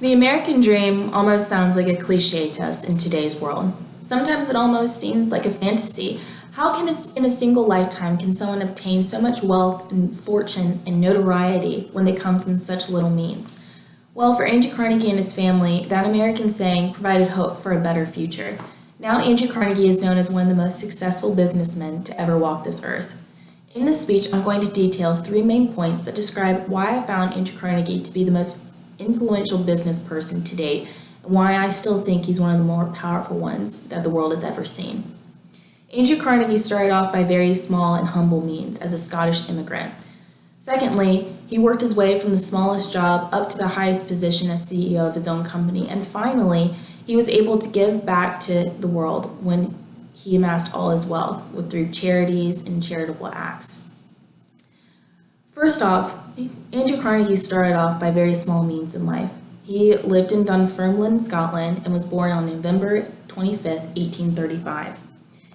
The American dream almost sounds like a cliche to us in today's world. Sometimes it almost seems like a fantasy. How can in a single lifetime can someone obtain so much wealth and fortune and notoriety when they come from such little means? Well, for Andrew Carnegie and his family, that American saying provided hope for a better future. Now Andrew Carnegie is known as one of the most successful businessmen to ever walk this earth. In this speech, I'm going to detail three main points that describe why I found Andrew Carnegie to be the most influential business person to date, and why I still think he's one of the more powerful ones that the world has ever seen. Andrew Carnegie started off by very small and humble means as a Scottish immigrant. Secondly, he worked his way from the smallest job up to the highest position as CEO of his own company, and finally, he was able to give back to the world when he amassed all his wealth through charities and charitable acts. First off, Andrew Carnegie started off by very small means in life. He lived in Dunfermline, Scotland, and was born on November 25th, 1835.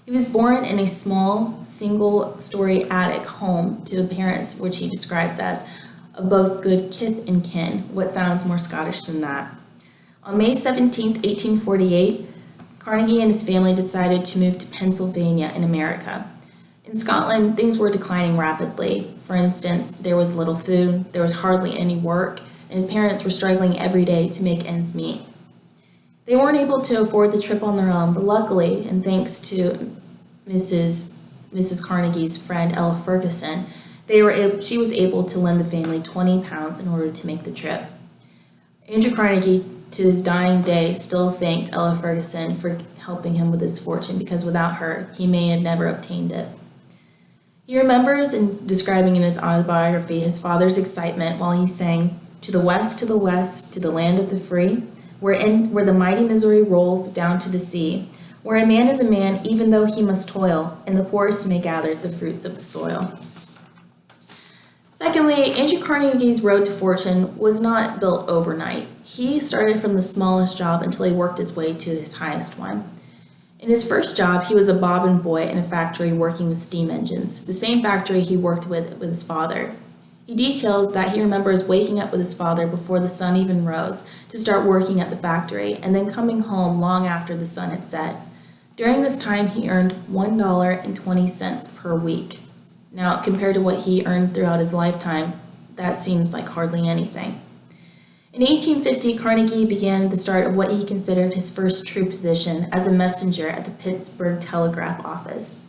He was born in a small, single-story attic home to parents, which he describes as of both good kith and kin. What sounds more Scottish than that? On May 17th, 1848, Carnegie and his family decided to move to Pennsylvania in America. In Scotland, things were declining rapidly. For instance, there was little food, there was hardly any work, and his parents were struggling every day to make ends meet. They weren't able to afford the trip on their own, but luckily, and thanks to Mrs. Carnegie's friend Ella Ferguson, she was able to lend the family 20 pounds in order to make the trip. Andrew Carnegie, to his dying day, still thanked Ella Ferguson for helping him with his fortune, because without her, he may have never obtained it. He remembers, in describing in his autobiography, his father's excitement while he sang, to the west, to the land of the free, where the mighty Missouri rolls down to the sea, where a man is a man even though he must toil, and the poorest may gather the fruits of the soil. Secondly, Andrew Carnegie's road to fortune was not built overnight. He started from the smallest job until he worked his way to his highest one. In his first job, he was a bobbin boy in a factory working with steam engines, the same factory he worked with his father. He details that he remembers waking up with his father before the sun even rose to start working at the factory, and then coming home long after the sun had set. During this time, he earned $1.20 per week. Now, compared to what he earned throughout his lifetime, that seems like hardly anything. In 1850, Carnegie began the start of what he considered his first true position as a messenger at the Pittsburgh Telegraph Office.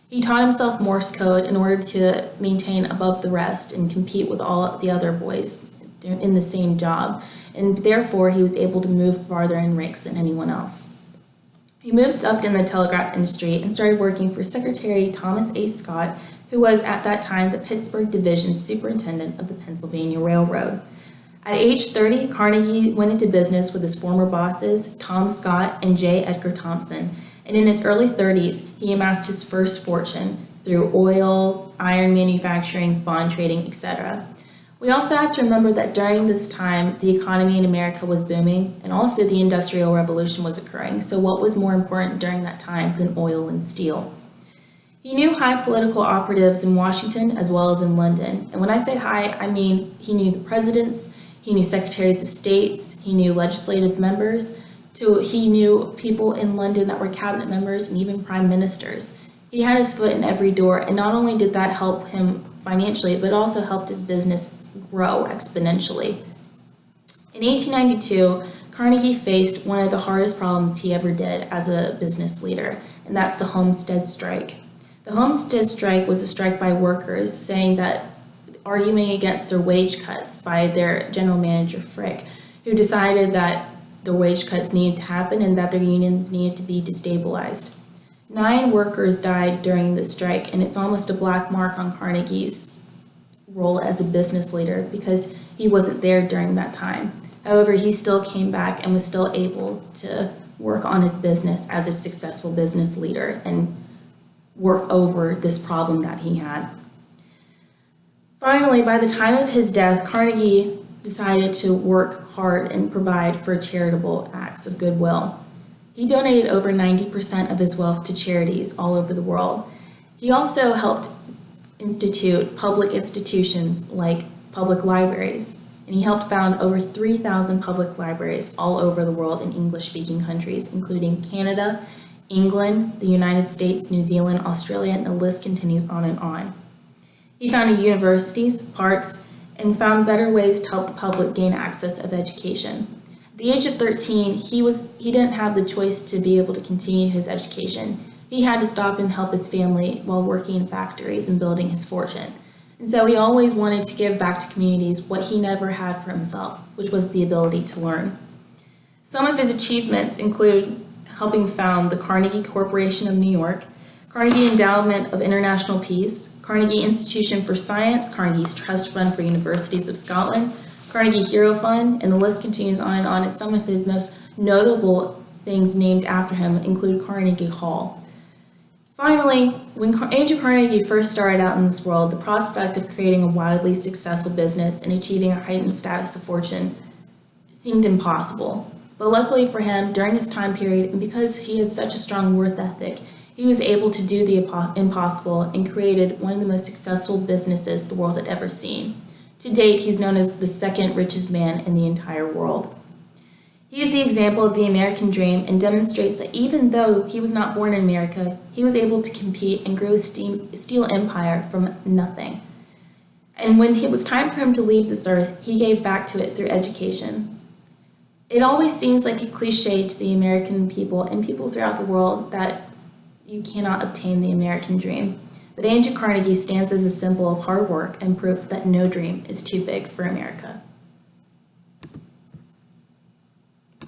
He taught himself Morse code in order to maintain above the rest and compete with all the other boys in the same job, and therefore he was able to move farther in ranks than anyone else. He moved up in the telegraph industry and started working for Secretary Thomas A. Scott, who was at that time the Pittsburgh Division Superintendent of the Pennsylvania Railroad. At age 30, Carnegie went into business with his former bosses, Tom Scott and J. Edgar Thompson, and in his early 30s, he amassed his first fortune through oil, iron manufacturing, bond trading, etc. We also have to remember that during this time, the economy in America was booming, and also the Industrial Revolution was occurring, so what was more important during that time than oil and steel? He knew high political operatives in Washington as well as in London, and when I say high, I mean he knew the presidents, he knew secretaries of states, he knew legislative members, he knew people in London that were cabinet members and even prime ministers. He had his foot in every door, and not only did that help him financially, but also helped his business grow exponentially. In 1892, Carnegie faced one of the hardest problems he ever did as a business leader, and that's the Homestead Strike. The Homestead Strike was a strike by workers saying that arguing against their wage cuts by their general manager, Frick, who decided that the wage cuts needed to happen and that their unions needed to be destabilized. 9 workers died during the strike, and it's almost a black mark on Carnegie's role as a business leader because he wasn't there during that time. However, he still came back and was still able to work on his business as a successful business leader and work over this problem that he had. Finally, by the time of his death, Carnegie decided to work hard and provide for charitable acts of goodwill. He donated over 90% of his wealth to charities all over the world. He also helped institute public institutions like public libraries. and he helped found over 3,000 public libraries all over the world in English-speaking countries, including Canada, England, the United States, New Zealand, Australia, and the list continues on and on. He founded universities, parks, and found better ways to help the public gain access of education. At the age of 13, he didn't have the choice to be able to continue his education. He had to stop and help his family while working in factories and building his fortune. And so he always wanted to give back to communities what he never had for himself, which was the ability to learn. Some of his achievements include helping found the Carnegie Corporation of New York, Carnegie Endowment of International Peace, Carnegie Institution for Science, Carnegie's Trust Fund for Universities of Scotland, Carnegie Hero Fund, and the list continues on and on. And some of his most notable things named after him include Carnegie Hall. Finally, when Andrew Carnegie first started out in this world, the prospect of creating a wildly successful business and achieving a heightened status of fortune seemed impossible. But luckily for him, during his time period, and because he had such a strong work ethic, he was able to do the impossible and created one of the most successful businesses the world had ever seen. To date, he's known as the second richest man in the entire world. He is the example of the American dream and demonstrates that even though he was not born in America, he was able to compete and grow a steel empire from nothing. And when it was time for him to leave this earth, he gave back to it through education. It always seems like a cliche to the American people and people throughout the world that you cannot obtain the American dream. But Andrew Carnegie stands as a symbol of hard work and proof that no dream is too big for America.